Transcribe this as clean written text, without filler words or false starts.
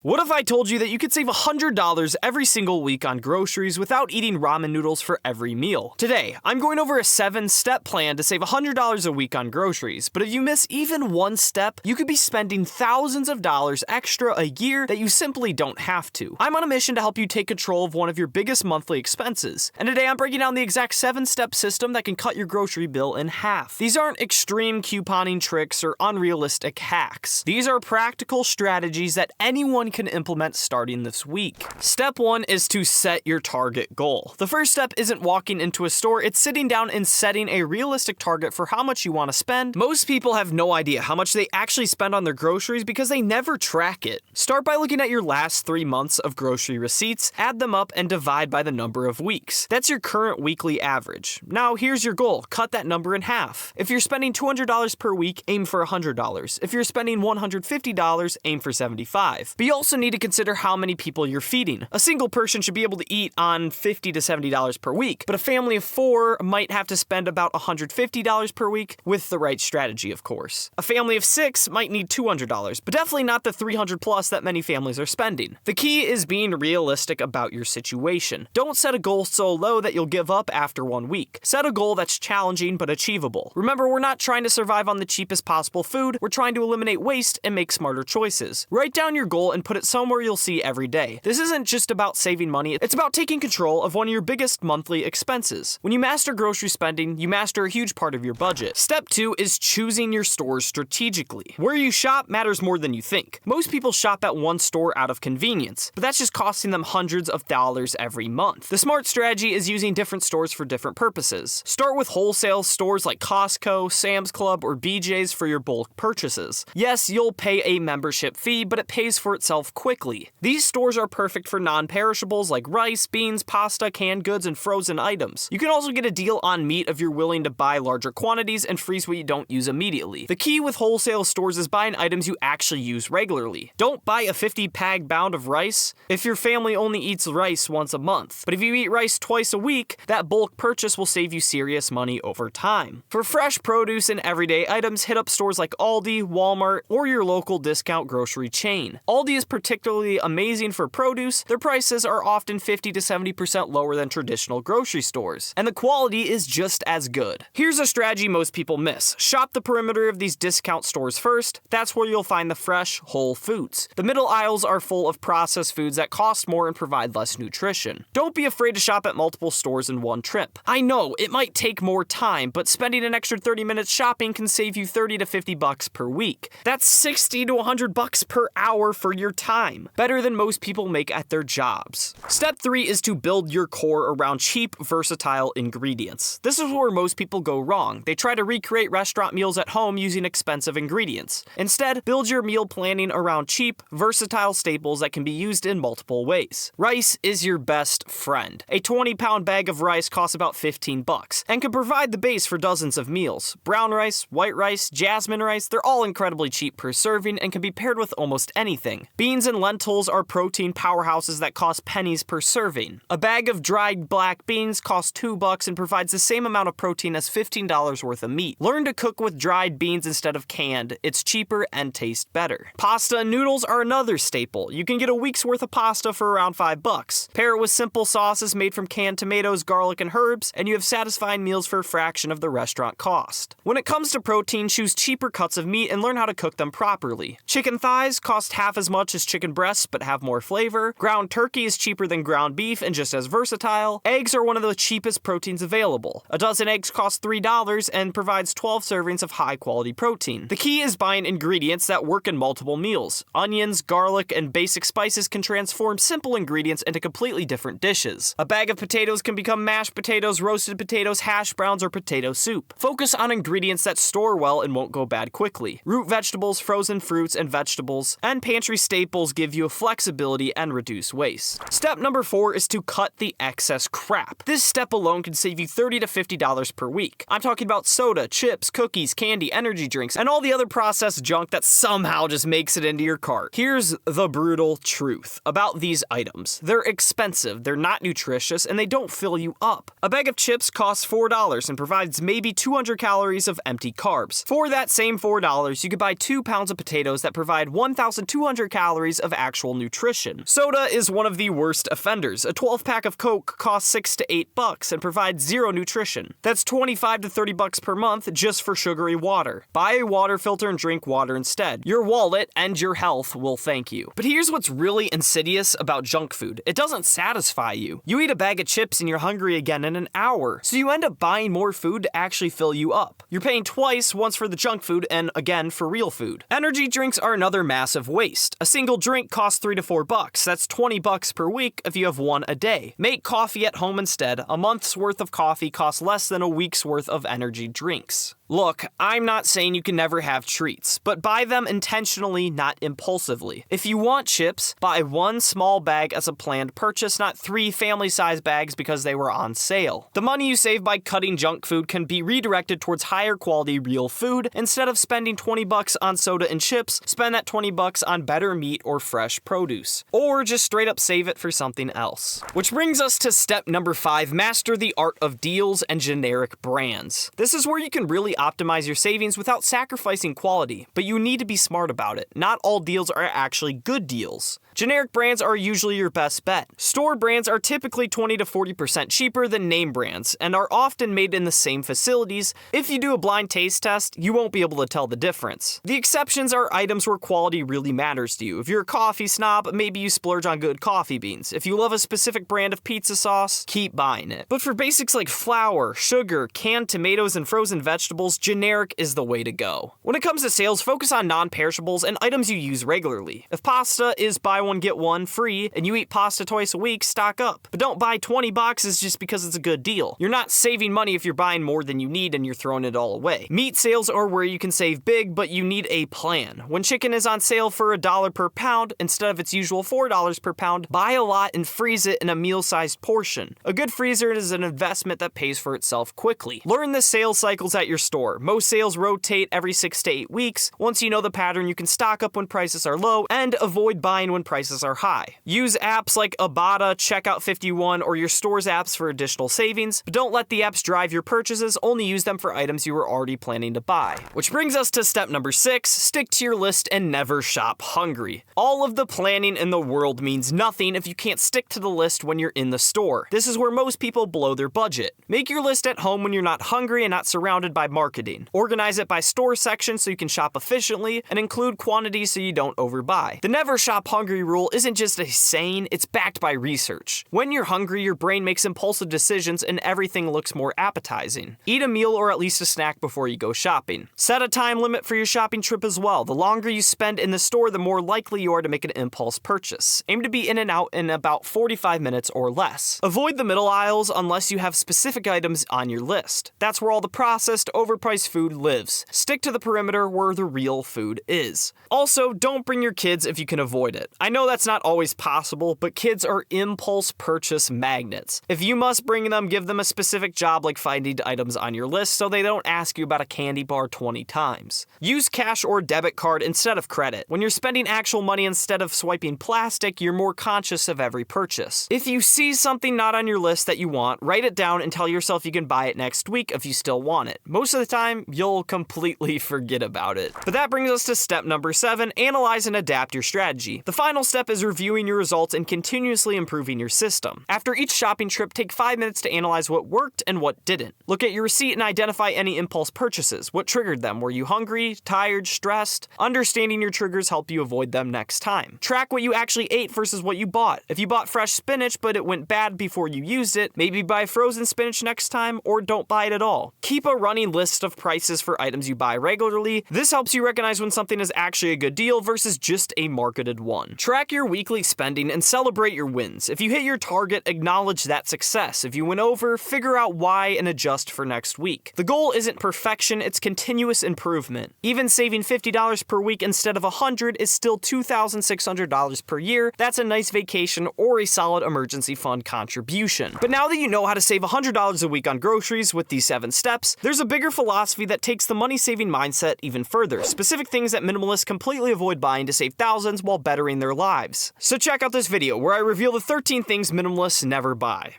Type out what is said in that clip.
What if I told you that you could save $100 every single week on groceries without eating ramen noodles for every meal? Today, I'm going over a 7-step plan to save $100 a week on groceries, but if you miss even one step, you could be spending thousands of dollars extra a year that you simply don't have to. I'm on a mission to help you take control of one of your biggest monthly expenses, and today I'm breaking down the exact 7-step system that can cut your grocery bill in half. These aren't extreme couponing tricks or unrealistic hacks. These are practical strategies that anyone can implement starting this week. Step 1 is to set your target goal. The first step isn't walking into a store, it's sitting down and setting a realistic target for how much you want to spend. Most people have no idea how much they actually spend on their groceries because they never track it. Start by looking at your last 3 months of grocery receipts, add them up, and divide by the number of weeks. That's your current weekly average. Now here's your goal, cut that number in half. If you're spending $200 per week, aim for $100. If you're spending $150, aim for $75. But you also need to consider how many people you're feeding. A single person should be able to eat on $50 to $70 per week, but a family of 4 might have to spend about $150 per week, with the right strategy, of course. A family of 6 might need $200, but definitely not the $300 plus that many families are spending. The key is being realistic about your situation. Don't set a goal so low that you'll give up after 1 week. Set a goal that's challenging but achievable. Remember, we're not trying to survive on the cheapest possible food, we're trying to eliminate waste and make smarter choices. Write down your goal and put it somewhere you'll see every day. This isn't just about saving money, it's about taking control of one of your biggest monthly expenses. When you master grocery spending, you master a huge part of your budget. Step 2 is choosing your stores strategically. Where you shop matters more than you think. Most people shop at one store out of convenience, but that's just costing them hundreds of dollars every month. The smart strategy is using different stores for different purposes. Start with wholesale stores like Costco, Sam's Club, or BJ's for your bulk purchases. Yes, you'll pay a membership fee, but it pays for itself quickly. These stores are perfect for non-perishables like rice, beans, pasta, canned goods, and frozen items. You can also get a deal on meat if you're willing to buy larger quantities and freeze what you don't use immediately. The key with wholesale stores is buying items you actually use regularly. Don't buy a 50-pag pound of rice if your family only eats rice once a month. But if you eat rice twice a week, that bulk purchase will save you serious money over time. For fresh produce and everyday items, hit up stores like Aldi, Walmart, or your local discount grocery chain. Aldi is particularly amazing for produce. Their prices are often 50 to 70% lower than traditional grocery stores, and the quality is just as good. Here's a strategy most people miss. Shop the perimeter of these discount stores first. That's where you'll find the fresh, whole foods. The middle aisles are full of processed foods that cost more and provide less nutrition. Don't be afraid to shop at multiple stores in one trip. I know, it might take more time, but spending an extra 30 minutes shopping can save you $30 to $50 per week. That's $60 to $100 per hour for your time. Better than most people make at their jobs. Step 3 is to build your core around cheap, versatile ingredients. This is where most people go wrong. They try to recreate restaurant meals at home using expensive ingredients. Instead, build your meal planning around cheap, versatile staples that can be used in multiple ways. Rice is your best friend. A 20-pound bag of rice costs about $15 and can provide the base for dozens of meals. Brown rice, white rice, jasmine rice, they're all incredibly cheap per serving and can be paired with almost anything. Beans and lentils are protein powerhouses that cost pennies per serving. A bag of dried black beans costs $2 and provides the same amount of protein as $15 worth of meat. Learn to cook with dried beans instead of canned. It's cheaper and tastes better. Pasta and noodles are another staple. You can get a week's worth of pasta for around $5. Pair it with simple sauces made from canned tomatoes, garlic, and herbs, and you have satisfying meals for a fraction of the restaurant cost. When it comes to protein, choose cheaper cuts of meat and learn how to cook them properly. Chicken thighs cost half as much as chicken breasts but have more flavor. Ground turkey is cheaper than ground beef and just as versatile. Eggs are one of the cheapest proteins available. A dozen eggs costs $3 and provides 12 servings of high-quality protein. The key is buying ingredients that work in multiple meals. Onions, garlic, and basic spices can transform simple ingredients into completely different dishes. A bag of potatoes can become mashed potatoes, roasted potatoes, hash browns, or potato soup. Focus on ingredients that store well and won't go bad quickly. Root vegetables, frozen fruits and vegetables, and pantry staples give you flexibility and reduce waste. Step number 4 is to cut the excess crap. This step alone can save you $30 to $50 per week. I'm talking about soda, chips, cookies, candy, energy drinks, and all the other processed junk that somehow just makes it into your cart. Here's the brutal truth about these items. They're expensive, they're not nutritious, and they don't fill you up. A bag of chips costs $4 and provides maybe 200 calories of empty carbs. For that same $4, you could buy 2 pounds of potatoes that provide 1,200 calories calories of actual nutrition. Soda is one of the worst offenders. A 12-pack of Coke costs $6 to $8 and provides zero nutrition. That's $25 to $30 per month just for sugary water. Buy a water filter and drink water instead. Your wallet and your health will thank you. But here's what's really insidious about junk food. It doesn't satisfy you. You eat a bag of chips and you're hungry again in an hour, so you end up buying more food to actually fill you up. You're paying twice, once for the junk food and again for real food. Energy drinks are another massive waste. A single drink costs $3 to $4. That's $20 per week if you have one a day. Make coffee at home instead. A month's worth of coffee costs less than a week's worth of energy drinks. Look, I'm not saying you can never have treats, but buy them intentionally, not impulsively. If you want chips, buy one small bag as a planned purchase, not 3 family-size bags because they were on sale. The money you save by cutting junk food can be redirected towards higher quality real food. Instead of spending $20 on soda and chips, spend that $20 on better meat or fresh produce. Or just straight up save it for something else. Which brings us to step number 5, master the art of deals and generic brands. This is where you can really optimize your savings without sacrificing quality, but you need to be smart about it. Not all deals are actually good deals. Generic brands are usually your best bet. Store brands are typically 20 to 40% cheaper than name brands and are often made in the same facilities. If you do a blind taste test, you won't be able to tell the difference. The exceptions are items where quality really matters to you. If you're a coffee snob, maybe you splurge on good coffee beans. If you love a specific brand of pizza sauce, keep buying it. But for basics like flour, sugar, canned tomatoes, and frozen vegetables, generic is the way to go. When it comes to sales, focus on non-perishables and items you use regularly. If pasta is buy one get one free and you eat pasta twice a week, stock up. But don't buy 20 boxes just because it's a good deal. You're not saving money if you're buying more than you need and you're throwing it all away. Meat sales are where you can save big, but you need a plan. When chicken is on sale for $1 per pound instead of its usual $4 per pound, buy a lot and freeze it in a meal-sized portion. A good freezer is an investment that pays for itself quickly. Learn the sales cycles at your store. Most sales rotate every 6 to 8 weeks. Once you know the pattern, you can stock up when prices are low and avoid buying when prices are high. Use apps like Ibotta, Checkout 51, or your store's apps for additional savings, but don't let the apps drive your purchases, only use them for items you were already planning to buy. Which brings us to step number 6, stick to your list and never shop hungry. All of the planning in the world means nothing if you can't stick to the list when you're in the store. This is where most people blow their budget. Make your list at home when you're not hungry and not surrounded by marketing. Organize it by store section so you can shop efficiently, and include quantities so you don't overbuy. The never shop hungry rule isn't just a saying, it's backed by research. When you're hungry, your brain makes impulsive decisions and everything looks more appetizing. Eat a meal or at least a snack before you go shopping. Set a time limit for your shopping trip as well. The longer you spend in the store, the more likely you are to make an impulse purchase. Aim to be in and out in about 45 minutes or less. Avoid the middle aisles unless you have specific items on your list. That's where all the processed, overpriced food lives. Stick to the perimeter where the real food is. Also, don't bring your kids if you can avoid it. I know that's not always possible, but kids are impulse purchase magnets. If you must bring them, give them a specific job like finding items on your list so they don't ask you about a candy bar 20 times. Use cash or debit card instead of credit. When you're spending actual money instead of swiping plastic, you're more conscious of every purchase. If you see something not on your list that you want, write it down and tell yourself you can buy it next week if you still want it. Most of the time, you'll completely forget about it. But that brings us to step number 7, analyze and adapt your strategy. The final step is reviewing your results and continuously improving your system. After each shopping trip, take 5 minutes to analyze what worked and what didn't. Look at your receipt and identify any impulse purchases. What triggered them? Were you hungry, tired, stressed? Understanding your triggers help you avoid them next time. Track what you actually ate versus what you bought. If you bought fresh spinach but it went bad before you used it, maybe buy frozen spinach next time or don't buy it at all. Keep a running list of prices for items you buy regularly. This helps you recognize when something is actually a good deal versus just a marketed one. Track your weekly spending and celebrate your wins. If you hit your target, acknowledge that success. If you went over, figure out why and adjust for next week. The goal isn't perfection, it's continuous improvement. Even saving $50 per week instead of $100 is still $2,600 per year. That's a nice vacation or a solid emergency fund contribution. But now that you know how to save $100 a week on groceries with these 7 steps, there's a bigger philosophy that takes the money-saving mindset even further. Specific things that minimalists completely avoid buying to save thousands while bettering their lives. So check out this video where I reveal the 13 things minimalists never buy.